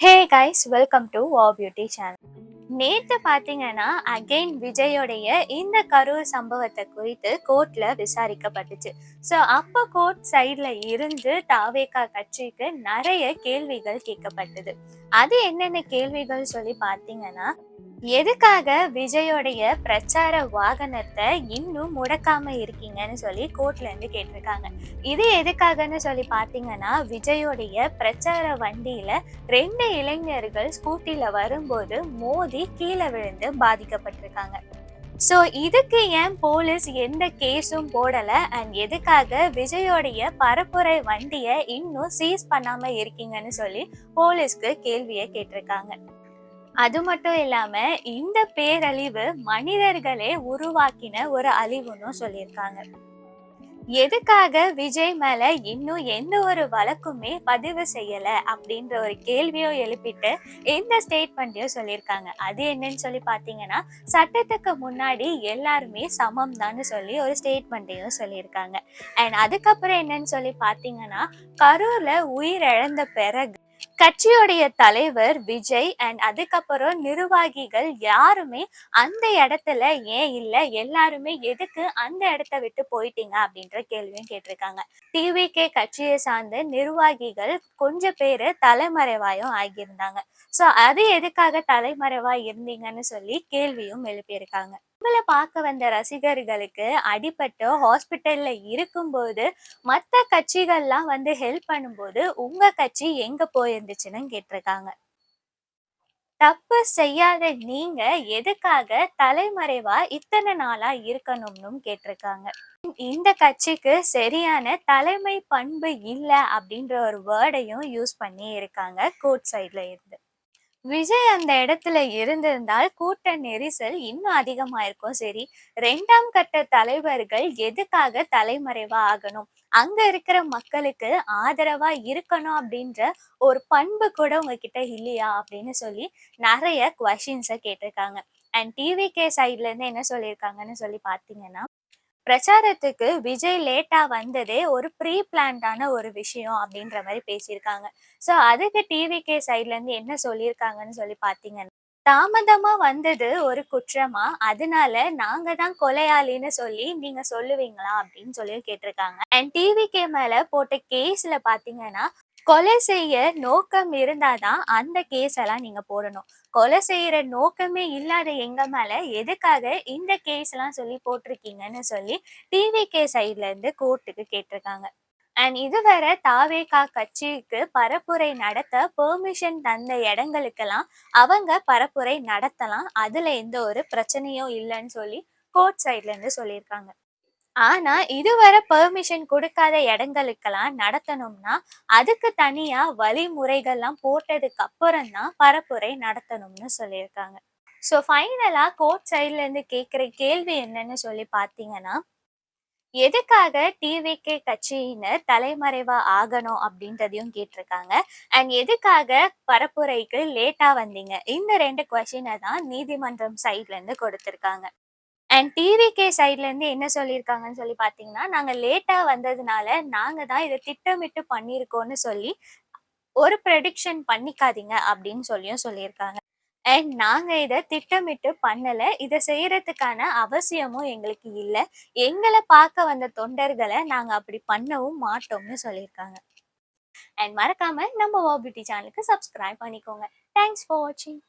Hey guys, welcome to wow beauty channel. நேத்து பாத்தீங்கன்னா again விஜயோடைய இந்த கரூர் சம்பவத்தை குறித்து கோர்ட்ல விசாரிக்கப்பட்டுச்சு. ஸோ அப்போ கோர்ட் சைட்ல இருந்து தாவேகா கட்சிக்கு நிறைய கேள்விகள் கேட்கப்பட்டது. அது என்னென்ன கேள்விகள் சொல்லி பாத்தீங்கன்னா, எதுக்காக விஜயோடைய பிரச்சார வாகனத்தை இன்னும் முடக்காம இருக்கீங்கன்னு சொல்லி கோர்ட்ல இருந்து கேட்டிருக்காங்க. இது எதுக்காகன்னு சொல்லி பாத்தீங்கன்னா, விஜயோடைய பிரச்சார வண்டியில 2 இளைஞர்கள் ஸ்கூட்டில வரும்போது மோதி கீழே விழுந்து பாதிக்கப்பட்டிருக்காங்க. ஸோ இதுக்கு ஏன் போலீஸ் எந்த கேஸும் போடல அண்ட் எதுக்காக விஜயோடைய பரப்புரை வண்டியை இன்னும் சீஸ் பண்ணாம இருக்கீங்கன்னு சொல்லி போலீஸ்க்கு கேள்வியை கேட்டிருக்காங்க. அது மட்டும் இல்லாம இந்த பேரழிவு மனிதர்களே உருவாக்கின ஒரு அழிவுன்னு சொல்லியிருக்காங்க. எதுக்காக விஜய் மேல இன்னும் எந்த ஒரு வழக்குமே பதிவு செய்யல அப்படின்ற ஒரு கேள்வியும் எழுப்பிட்டு இந்த ஸ்டேட்மெண்ட்டையும் சொல்லியிருக்காங்க. அது என்னன்னு சொல்லி பாத்தீங்கன்னா, சட்டத்துக்கு முன்னாடி எல்லாருமே சமம் தான் சொல்லி ஒரு ஸ்டேட்மெண்ட்டையும் சொல்லியிருக்காங்க. அண்ட் அதுக்கப்புறம் என்னன்னு சொல்லி பாத்தீங்கன்னா, கரூர்ல உயிரிழந்த பிறகு கட்சியுடைய தலைவர் விஜய் அண்ட் அதுக்கப்புறம் நிர்வாகிகள் யாருமே அந்த இடத்துல ஏன் இல்ல, எல்லாருமே எதுக்கு அந்த இடத்த விட்டு போயிட்டீங்க அப்படின்ற கேள்வியும் கேட்டிருக்காங்க. டிவிகே கட்சியை சார்ந்த நிர்வாகிகள் கொஞ்சம் பேரு தலைமறைவாயும் ஆகியிருந்தாங்க. ஸோ அது எதுக்காக தலைமறைவா இருந்தீங்கன்னு சொல்லி கேள்வியும் எழுப்பியிருக்காங்க. உங்களை பார்க்க வந்த ரசிகர்களுக்கு அடிபட்டு ஹாஸ்பிட்டல்ல இருக்கும்போது மற்ற கட்சிகள்லாம் வந்து ஹெல்ப் பண்ணும்போது உங்க கட்சி எங்க போயிருந்துச்சுன்னு கேட்டிருக்காங்க. தப்பு செய்யாத நீங்க எதுக்காக தலைமறைவா இத்தனை நாளா இருக்கணும்னு கேட்டிருக்காங்க. இந்த கட்சிக்கு சரியான தலைமை பண்பு இல்ல அப்படின்ற ஒரு வேர்டையும் யூஸ் பண்ணி இருக்காங்க கோர்ட் சைட்ல இருந்து. விஜய் அந்த இடத்துல இருந்திருந்தால் கூட்ட நெரிசல் இன்னும் அதிகமாயிருக்கும். சரி, 2ஆம் கட்ட தலைவர்கள் எதுக்காக தலைமறைவா ஆகணும்? அங்க இருக்கிற மக்களுக்கு ஆதரவா இருக்கணும் அப்படின்ற ஒரு பண்பு கூட உங்ககிட்ட இல்லையா அப்படின்னு சொல்லி நிறைய கொஸ்டின்ஸை கேட்டிருக்காங்க. அண்ட் டிவிகே சைட்ல இருந்து என்ன சொல்லியிருக்காங்கன்னு சொல்லி பார்த்தீங்கன்னா, பிரச்சாரத்துக்கு விஜய் லேட்டா வந்ததே ஒரு ப்ரீ பிளான்டான ஒரு விஷயம் அப்படின்ற மாதிரி பேசியிருக்காங்க. ஸோ அதுக்கு டிவிகே சைட்ல இருந்து என்ன சொல்லியிருக்காங்கன்னு சொல்லி பார்த்தீங்கன்னா, தாமதமா வந்தது ஒரு குற்றமா, அதனால நாங்க தான் கொலையாளின்னு சொல்லி நீங்க சொல்லுவீங்களா அப்படின்னு சொல்லி கேட்டிருக்காங்க. அண்ட் டிவிகே மேல போட்ட கேஸ்ல பாத்தீங்கன்னா, கொலை செய்ய நோக்கம் இருந்தாதான் அந்த கேஸ் எல்லாம் நீங்க போடணும். கொலை செய்யற நோக்கமே இல்லாத எங்க மேல எதுக்காக இந்த கேஸ் எல்லாம் சொல்லி போட்டிருக்கீங்கன்னு சொல்லி டிவிகே சைட்ல இருந்து கோர்ட்டுக்கு கேட்டிருக்காங்க. அண்ட் இதுவரை தாவேகா கட்சிக்கு பரப்புரை நடத்த பெர்மிஷன் தந்த இடங்களுக்கெல்லாம் அவங்க பரப்புரை நடத்தலாம், அதுல எந்த ஒரு பிரச்சனையும் இல்லைன்னு சொல்லி கோர்ட் சைட்ல இருந்து சொல்லியிருக்காங்க. ஆனா இதுவரை பெர்மிஷன் கொடுக்காத இடங்களுக்கெல்லாம் நடத்தணும்னா அதுக்கு தனியா வழிமுறைகள்லாம் போட்டதுக்கு அப்புறம் தான் பரப்புரை நடத்தணும்னு சொல்லியிருக்காங்க. ஸோ ஃபைனலா கோர்ட் சைட்ல இருந்து கேட்குற கேள்வி என்னன்னு சொல்லி பார்த்தீங்கன்னா, எதுக்காக டிவிகே கட்சியினர் தலைமறைவா ஆகணும் அப்படின்றதையும் கேட்டிருக்காங்க. அண்ட் எதுக்காக பரப்புரைக்கு லேட்டா வந்தீங்க, இந்த 2 கொஸ்டினை தான் நீதிமன்றம் சைட்ல இருந்து கொடுத்திருக்காங்க. அண்ட் டிவிகே சைட்ல இருந்து என்ன சொல்லியிருக்காங்கன்னு சொல்லி பார்த்தீங்கன்னா, நாங்க லேட்டா வந்ததுனால நாங்க தான் இத திட்டமிட்டு பண்ணியிருக்கோம்னு சொல்லி ஒரு ப்ரெடிக்ஷன் பண்ணிக்காதீங்க அப்படின்னு சொல்லியும் சொல்லியிருக்காங்க. அண்ட் நாங்க இத திட்டமிட்டு பண்ணல. இத செய்யறதுக்கான அவசியமும் எங்களுக்கு இல்ல. எங்கள பார்க்க வந்த தொண்டர்கள நாங்க அப்படி பண்ணவும் மாட்டோம்னு சொல்லியிருக்காங்க. அண்ட் மறக்காம நம்ம வாவ் பியூட்டி சேனலுக்கு சப்ஸ்கிரைப் பண்ணிக்கோங்க. தேங்க்ஸ் ஃபார் வாட்சிங்.